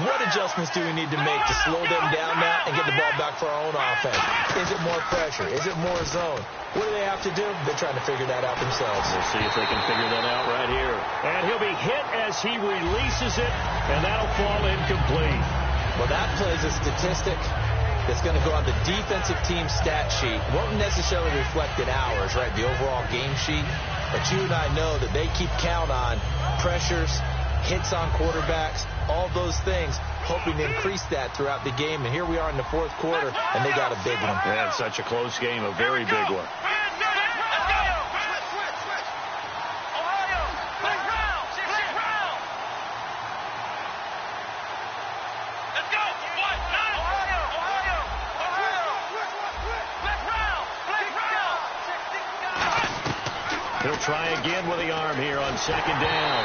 What adjustments do we need to make to slow them down now and get the ball back for our own offense? Is it more pressure? Is it more zone? What do they have to do? They're trying to figure that out themselves. We'll see if they can figure that out right here. And he'll be hit as he releases it, and that'll fall incomplete. Well, that plays a statistic that's going to go on the defensive team stat sheet. Won't necessarily reflect in ours, right, the overall game sheet. But you and I know that they keep count on pressures, hits on quarterbacks, all those things, hoping to increase that throughout the game. And here we are in the 4th quarter, and they got a big one. And such a close game, a very big one. He'll try again with the arm here on 2nd down.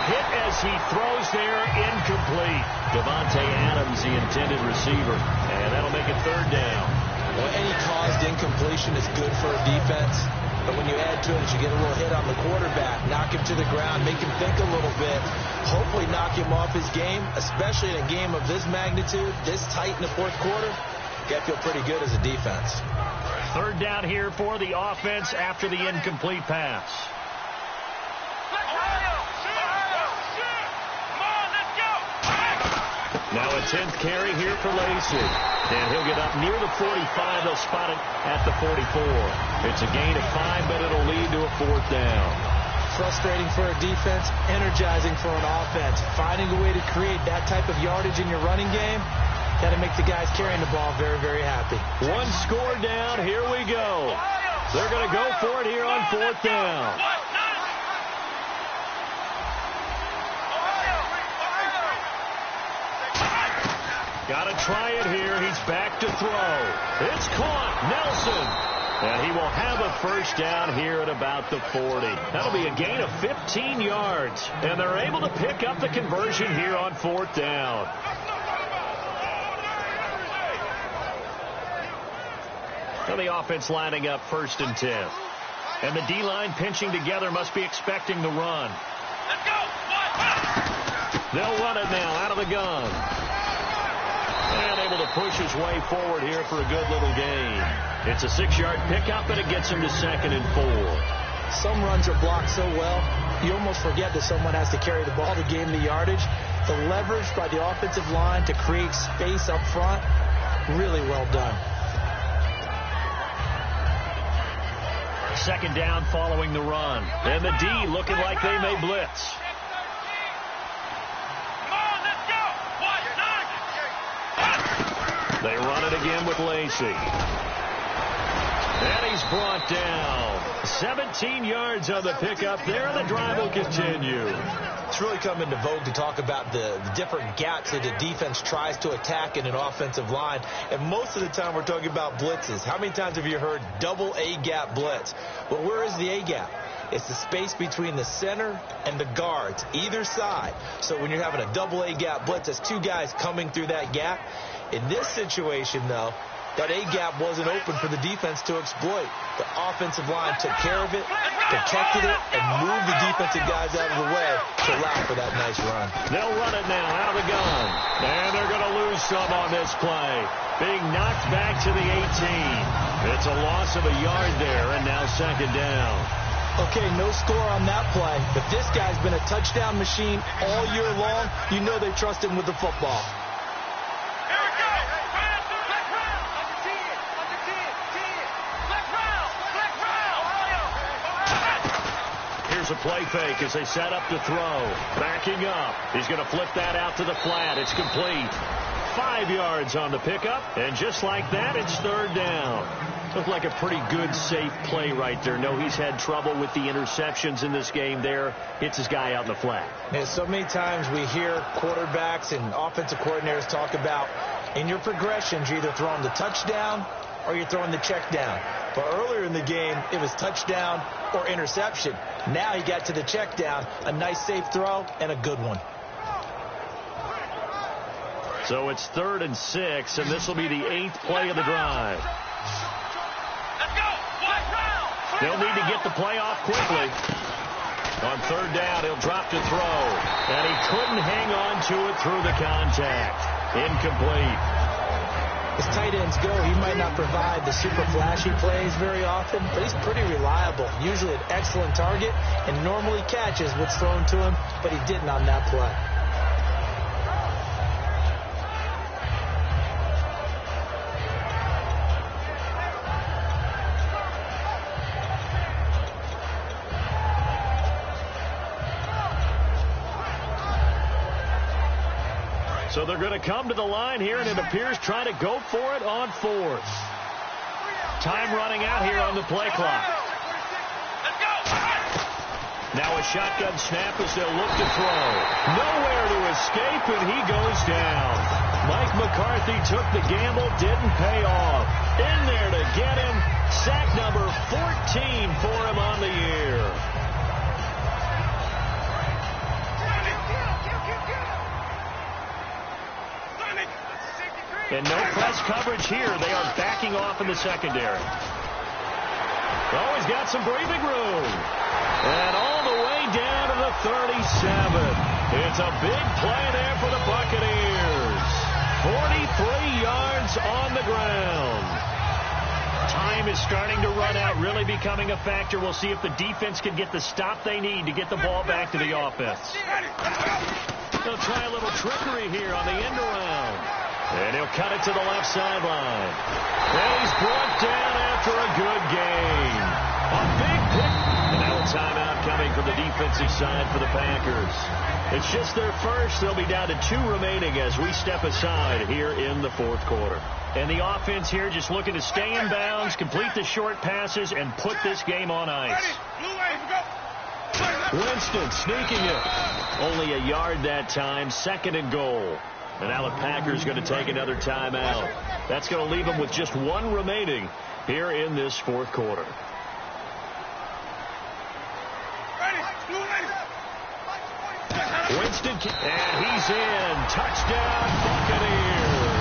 Hit as he throws there, incomplete. Devontae Adams, the intended receiver. And that'll make it 3rd down. Well, any caused incompletion is good for a defense. But when you add to it, you get a little hit on the quarterback, knock him to the ground, make him think a little bit, hopefully knock him off his game, especially in a game of this magnitude, this tight in the 4th quarter. You got to feel pretty good as a defense. 3rd down here for the offense after the incomplete pass. Now a 10th carry here for Lacey. And he'll get up near the 45. They'll spot it at the 44. It's a gain of 5, but it'll lead to a 4th down. Frustrating for a defense, energizing for an offense. Finding a way to create that type of yardage in your running game, got to make the guys carrying the ball very, very happy. 1 score down. Here we go. They're going to go for it here on 4th down. Got to try it here. He's back to throw. It's caught. Nelson. And he will have a 1st down here at about the 40. That'll be a gain of 15 yards. And they're able to pick up the conversion here on 4th down. And the offense lining up 1st and 10. And the D-line pinching together, must be expecting the run. Let's go. They'll run it now out of the gun. And able to push his way forward here for a good little gain. It's a 6-yard pickup, and it gets him to 2nd and 4. Some runs are blocked so well, you almost forget that someone has to carry the ball to gain the yardage. The leverage by the offensive line to create space up front, really well done. 2nd down following the run. And the D looking like they may blitz. They run it again with Lacey. And he's brought down. 17 yards on the pickup there, and the drive will continue. It's really come into vogue to talk about the different gaps that the defense tries to attack in an offensive line. And most of the time we're talking about blitzes. How many times have you heard double A-gap blitz? Well, where is the A-gap? It's the space between the center and the guards, either side. So when you're having a double A-gap blitz, that's 2 guys coming through that gap. In this situation, though, that A-gap wasn't open for the defense to exploit. The offensive line took care of it, protected it, and moved the defensive guys out of the way to allow for that nice run. They'll run it now out of the gun. And they're going to lose some on this play. Being knocked back to the 18. It's a loss of a yard there, and now 2nd down. Okay, no score on that play, but this guy's been a touchdown machine all year long. You know they trust him with the football. Here's a play fake as they set up to throw. Backing up. He's going to flip that out to the flat. It's complete. 5 yards on the pickup. And just like that, it's third down. Looked like a pretty good, safe play right there. No, he's had trouble with the interceptions in this game there. Hits his guy out in the flat. Yeah, so many times we hear quarterbacks and offensive coordinators talk about in your progressions, you're either throwing the touchdown or you're throwing the check down. But earlier in the game, it was touchdown or interception. Now he got to the check down, a nice safe throw, and a good one. So it's 3rd and 6, and this will be the 8th play of the drive. They'll need to get the play off quickly. On 3rd down, he'll drop to throw. And he couldn't hang on to it through the contact. Incomplete. As tight ends go, he might not provide the super flashy plays very often, but he's pretty reliable. Usually an excellent target and normally catches what's thrown to him, but he didn't on that play. So they're going to come to the line here, and it appears trying to go for it on 4th. Time running out here on the play clock. Now a shotgun snap as they'll look to throw. Nowhere to escape, and he goes down. Mike McCarthy took the gamble, didn't pay off. In there to get him. Sack number 14 for him on the year. And no press coverage here. They are backing off in the secondary. Oh, he's got some breathing room. And all the way down to the 37. It's a big play there for the Buccaneers. 43 yards on the ground. Time is starting to run out, really becoming a factor. We'll see if the defense can get the stop they need to get the ball back to the offense. They'll try a little trickery here on the end around. And he'll cut it to the left sideline. And he's brought down after a good gain. A big pick. And now a timeout coming from the defensive side for the Packers. It's just their first. They'll be down to 2 remaining as we step aside here in the 4th quarter. And the offense here just looking to stay in bounds, complete the short passes, and put this game on ice. Winston sneaking it. Only a yard that time. 2nd and goal. And now the Packers going to take another timeout. That's going to leave them with just 1 remaining here in this 4th quarter. Winston, and he's in. Touchdown, Buccaneers.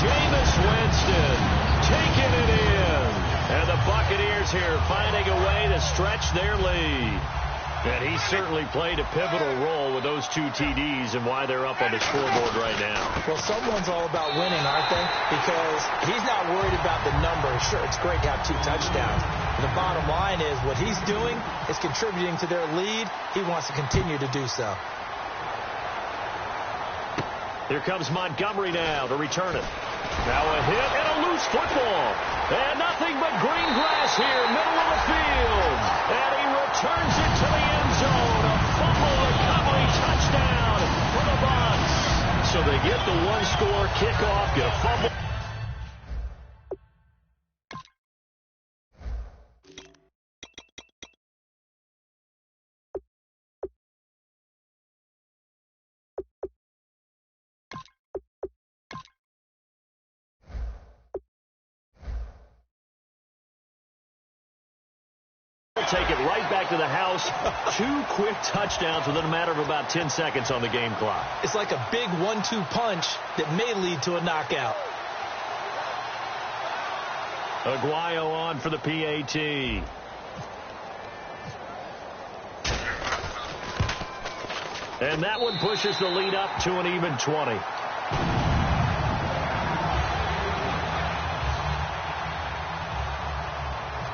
Jameis Winston taking it in. And the Buccaneers here finding a way to stretch their lead. And he certainly played a pivotal role with those 2 TDs and why they're up on the scoreboard right now. Well, someone's all about winning, aren't they? Because he's not worried about the numbers. Sure, it's great to have 2 touchdowns. But the bottom line is what he's doing is contributing to their lead. He wants to continue to do so. Here comes Montgomery now to return it. Now a hit and a loose football. And nothing but green grass here, middle of the field. And he returns it to the end zone. A fumble recovery touchdown for the Bucs. So they get the 1-score kickoff, get a fumble. Take it right back to the house. 2 quick touchdowns within a matter of about 10 seconds on the game clock. It's like a big 1-2 punch that may lead to a knockout. Aguayo on for the PAT. And that one pushes the lead up to an even 20.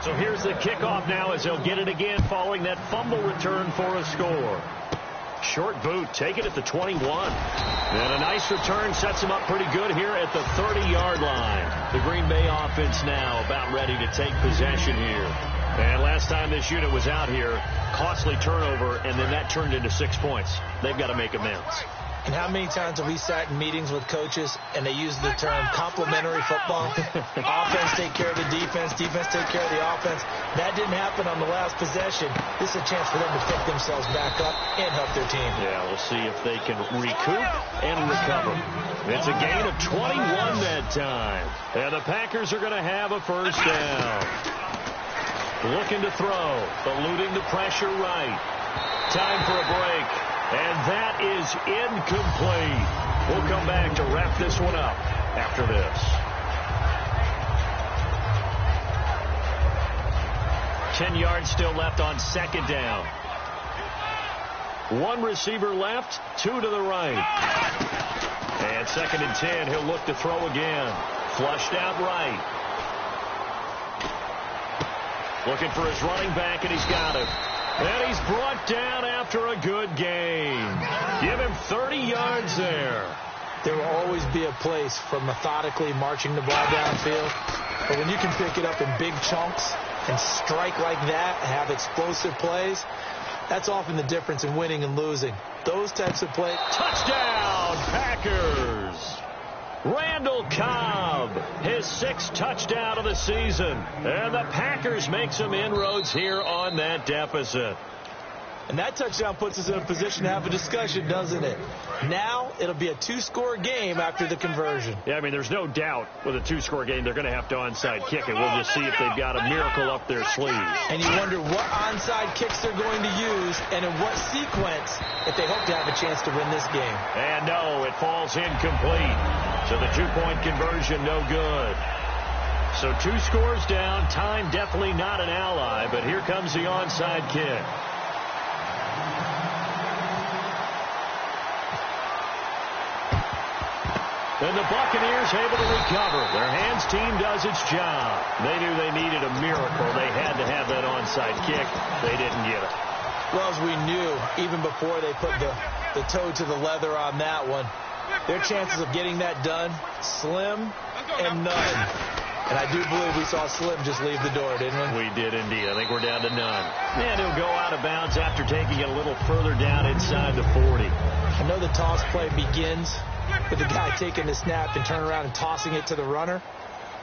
So here's the kickoff now as they'll get it again following that fumble return for a score. Short boot, take it at the 21. And a nice return sets him up pretty good here at the 30-yard line. The Green Bay offense now about ready to take possession here. And last time this unit was out here, costly turnover, and then that turned into 6 points. They've got to make amends. And how many times have we sat in meetings with coaches and they use the term complementary football? Offense take care of the defense, defense take care of the offense. That didn't happen on the last possession. This is a chance for them to pick themselves back up and help their team. Yeah, we'll see if they can recoup and recover. It's a gain of 21 that time. And the Packers are going to have a first down. Looking to throw, eluding the pressure right. Time for a break. And that is incomplete. We'll come back to wrap this one up after this. 10 yards still left on second down. One receiver left, two to the right. And second and 10, he'll look to throw again. Flushed out right. Looking for his running back, and he's got it. And he's brought down after a good game. Give him 30 yards there. There will always be a place for methodically marching the ball downfield. But when you can pick it up in big chunks and strike like that and have explosive plays, that's often the difference in winning and losing. Those types of plays. Touchdown, Packers. Randall Cobb, his 6th touchdown of the season. And the Packers make some inroads here on that deficit. And that touchdown puts us in a position to have a discussion, doesn't it? Now it'll be a 2-score game after the conversion. Yeah, I mean, there's no doubt with a 2-score game they're going to have to onside kick it. We'll just see if they've got a miracle up their sleeve. And you wonder what onside kicks they're going to use and in what sequence if they hope to have a chance to win this game. And no, it falls incomplete. So the 2-point conversion, no good. So 2 scores down. Time definitely not an ally, but here comes the onside kick. And the Buccaneers able to recover. Their hands team does its job. They knew they needed a miracle. They had to have that onside kick. They didn't get it. Well, as we knew, even before they put the toe to the leather on that one, their chances of getting that done, slim and none. And I do believe we saw Slim just leave the door, didn't we? We did indeed. I think we're down to none. And he'll go out of bounds after taking it a little further down inside the 40. I know the toss play begins with the guy taking the snap and turning around and tossing it to the runner.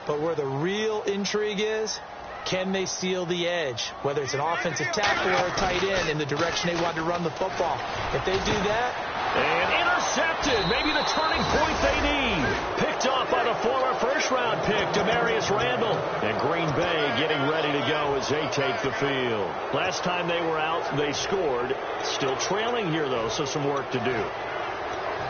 But where the real intrigue is, can they seal the edge? Whether it's an offensive tackle or a tight end in the direction they want to run the football. If they do that... And intercepted. Maybe the turning point they need. Picked off by the former first-round pick, Demarius Randall. And Green Bay getting ready to go as they take the field. Last time they were out, they scored. Still trailing here, though, so some work to do.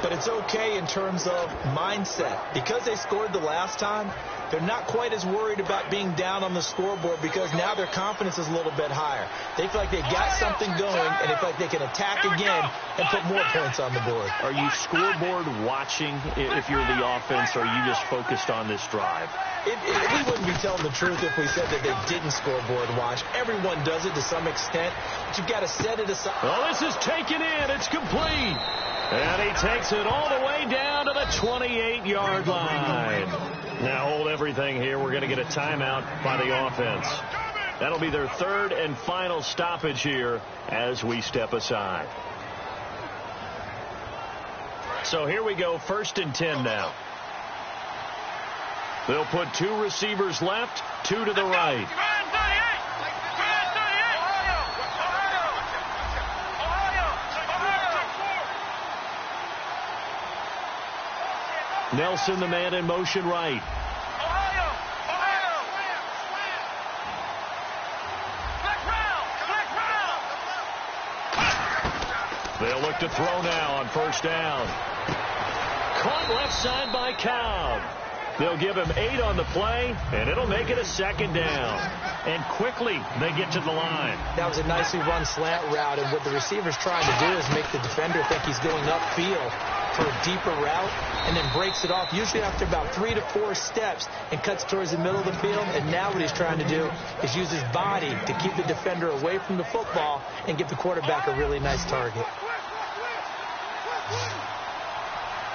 But it's okay in terms of mindset. Because they scored the last time, they're not quite as worried about being down on the scoreboard because now their confidence is a little bit higher. They feel like they've got something going, and they feel like they can attack again and put more points on the board. Are you scoreboard watching if you're the offense, or are you just focused on this drive? We wouldn't be telling the truth if we said that they didn't scoreboard watch. Everyone does it to some extent, but you've got to set it aside. Well, this is taken in. It's complete. And he takes it all the way down to the 28-yard line. Now hold everything here. We're going to get a timeout by the offense. That'll be their 3rd and final stoppage here as we step aside. So here we go, 1st and 10 now. They'll put 2 receivers left, 2 to the right. Nelson, the man in motion right. They'll look to throw now on 1st down. Caught left side by Cobb. They'll give him 8 on the play, and it'll make it a 2nd down. And quickly, they get to the line. That was a nicely run slant route, and what the receiver's trying to do is make the defender think he's going upfield for a deeper route, and then breaks it off, usually after about 3 to 4 steps, and cuts towards the middle of the field. And now what he's trying to do is use his body to keep the defender away from the football and give the quarterback a really nice target.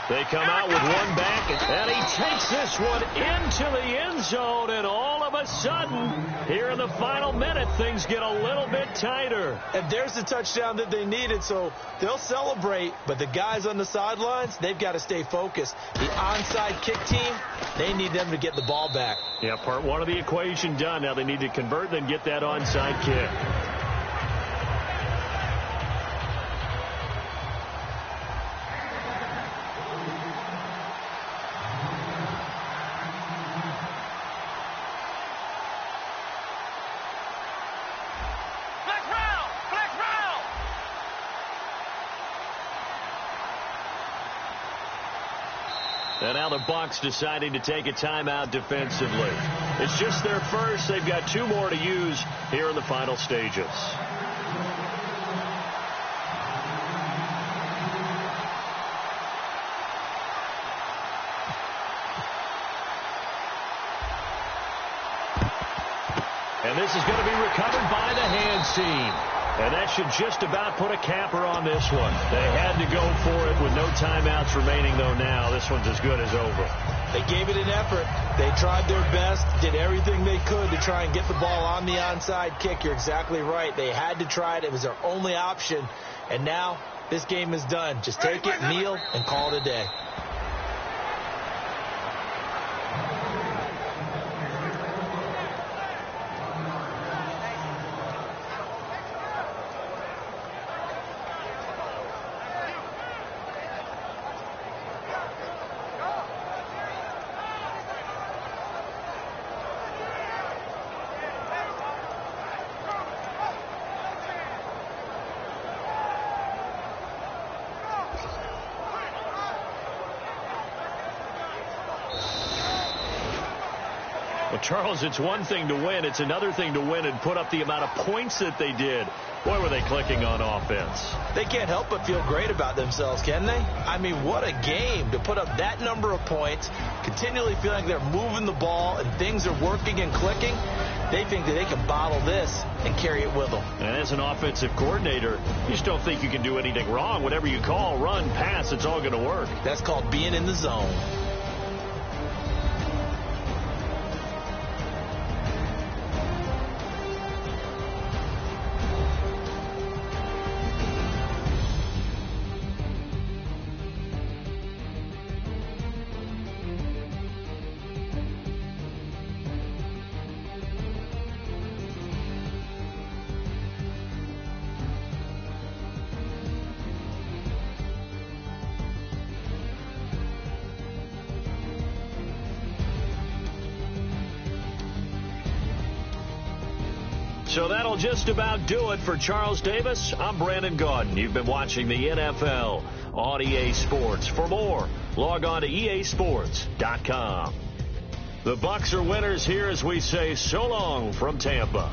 They come out with 1 back, and he takes this one into the end zone, and all of a sudden, here in the final minute, things get a little bit tighter. And there's the touchdown that they needed, so they'll celebrate, but the guys on the sidelines, they've got to stay focused. The onside kick team, they need them to get the ball back. Yeah, part one of the equation done. Now they need to convert, then get that onside kick. And now the Bucs deciding to take a timeout defensively. It's just their first. They've got 2 more to use here in the final stages. And this is going to be recovered by the hands team. And that should just about put a capper on this one. They had to go for it with no timeouts remaining, though, now. This one's as good as over. They gave it an effort. They tried their best, did everything they could to try and get the ball on the onside kick. You're exactly right. They had to try it. It was their only option. And now this game is done. Just take it, kneel, and call it a day. Well, Charles, it's one thing to win. It's another thing to win and put up the amount of points that they did. Boy, were they clicking on offense. They can't help but feel great about themselves, can they? I mean, what a game to put up that number of points, continually feeling like they're moving the ball and things are working and clicking. They think that they can bottle this and carry it with them. And as an offensive coordinator, you just don't think you can do anything wrong. Whatever you call, run, pass, it's all going to work. That's called being in the zone. So that'll just about do it for Charles Davis. I'm Brandon Gaudin. You've been watching the NFL on EA Sports. For more, log on to easports.com. The Bucs are winners here as we say so long from Tampa.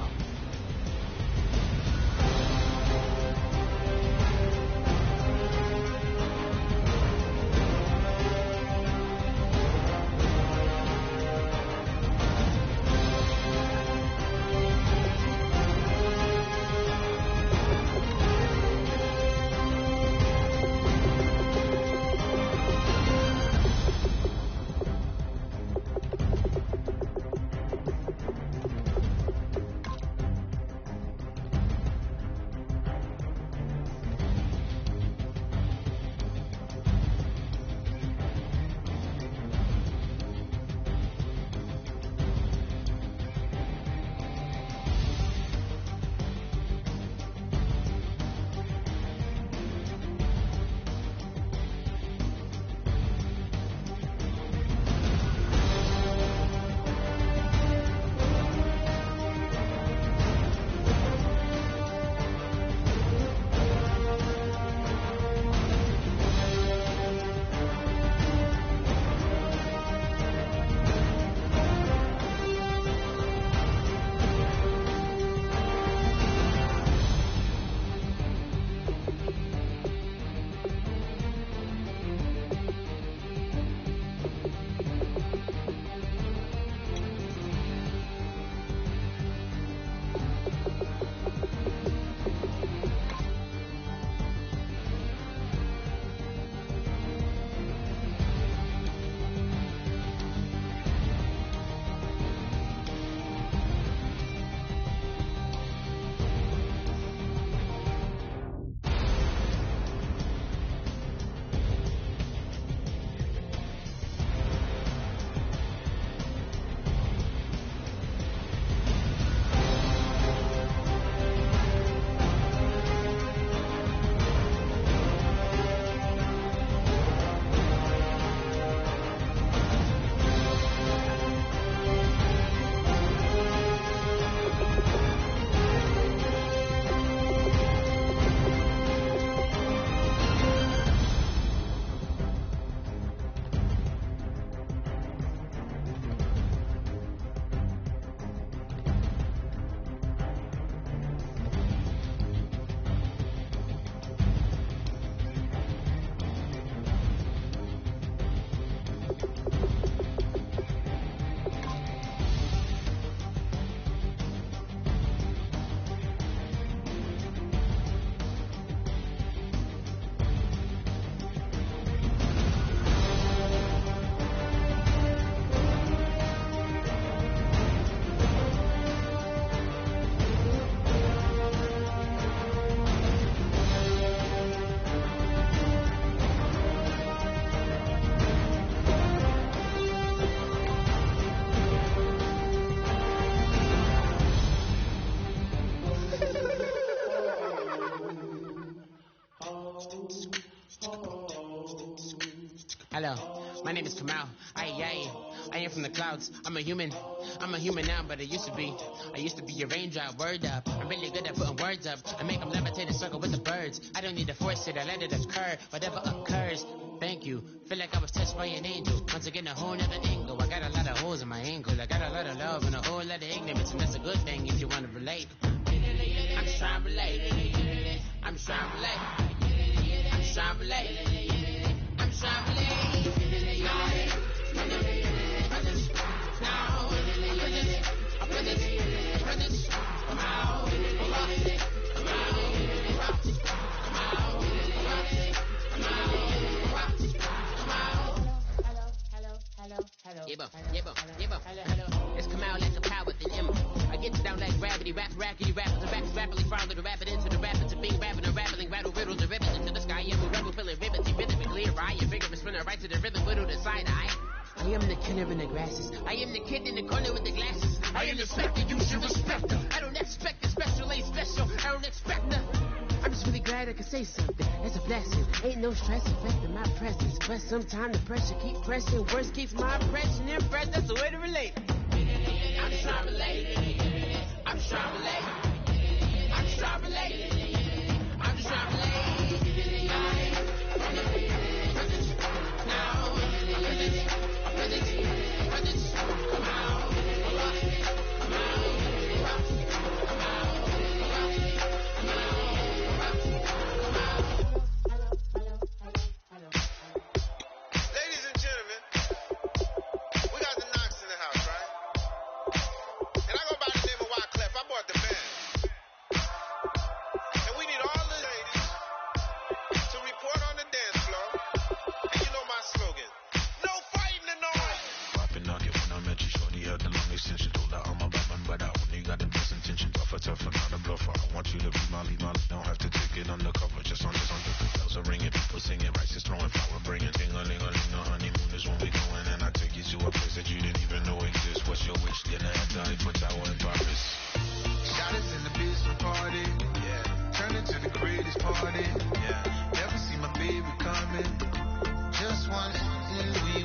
Hello, my name is Kamal. I am from the clouds. I'm a human now, but I used to be a raindrop. Word up, I'm really good at putting words up. I make them levitate and circle with the birds. I don't need to force it, I let it occur. Whatever occurs, thank you. Feel like I was touched by an angel. Once again, a whole nother angle. I got a lot of holes in my angle. I got a lot of love and a whole lot of ignorance, and that's a good thing if you want to relate. I'm just trying to relate. I'm just trying to relate. I'm just trying to relate. I'm just trying to relate. It's come out like a power within him. I get down like gravity, rappers, rapidly follow the rapid into the rapids of being rapping and rattling, rattle riddles and ribbons into the sky. I'm a rebel, feeling ribbons, rhythmically right, and vigorous, spinning right to the rhythm, widow the side eye. I am the killer in the grasses. I am the kid in the corner with the glasses. I am the specter, you should respect her. I don't expect the special, ain't special. I don't expect nothing. I'm just really glad I can say something. That's a blessing. Ain't no stress affecting my presence. But sometimes the pressure keep pressing. Words keeps my impression impressed. That's the way to relate. I'm just trying to relate. I'm just trying to relate. I'm just trying to relate. I'm just trying to relate. Just one, we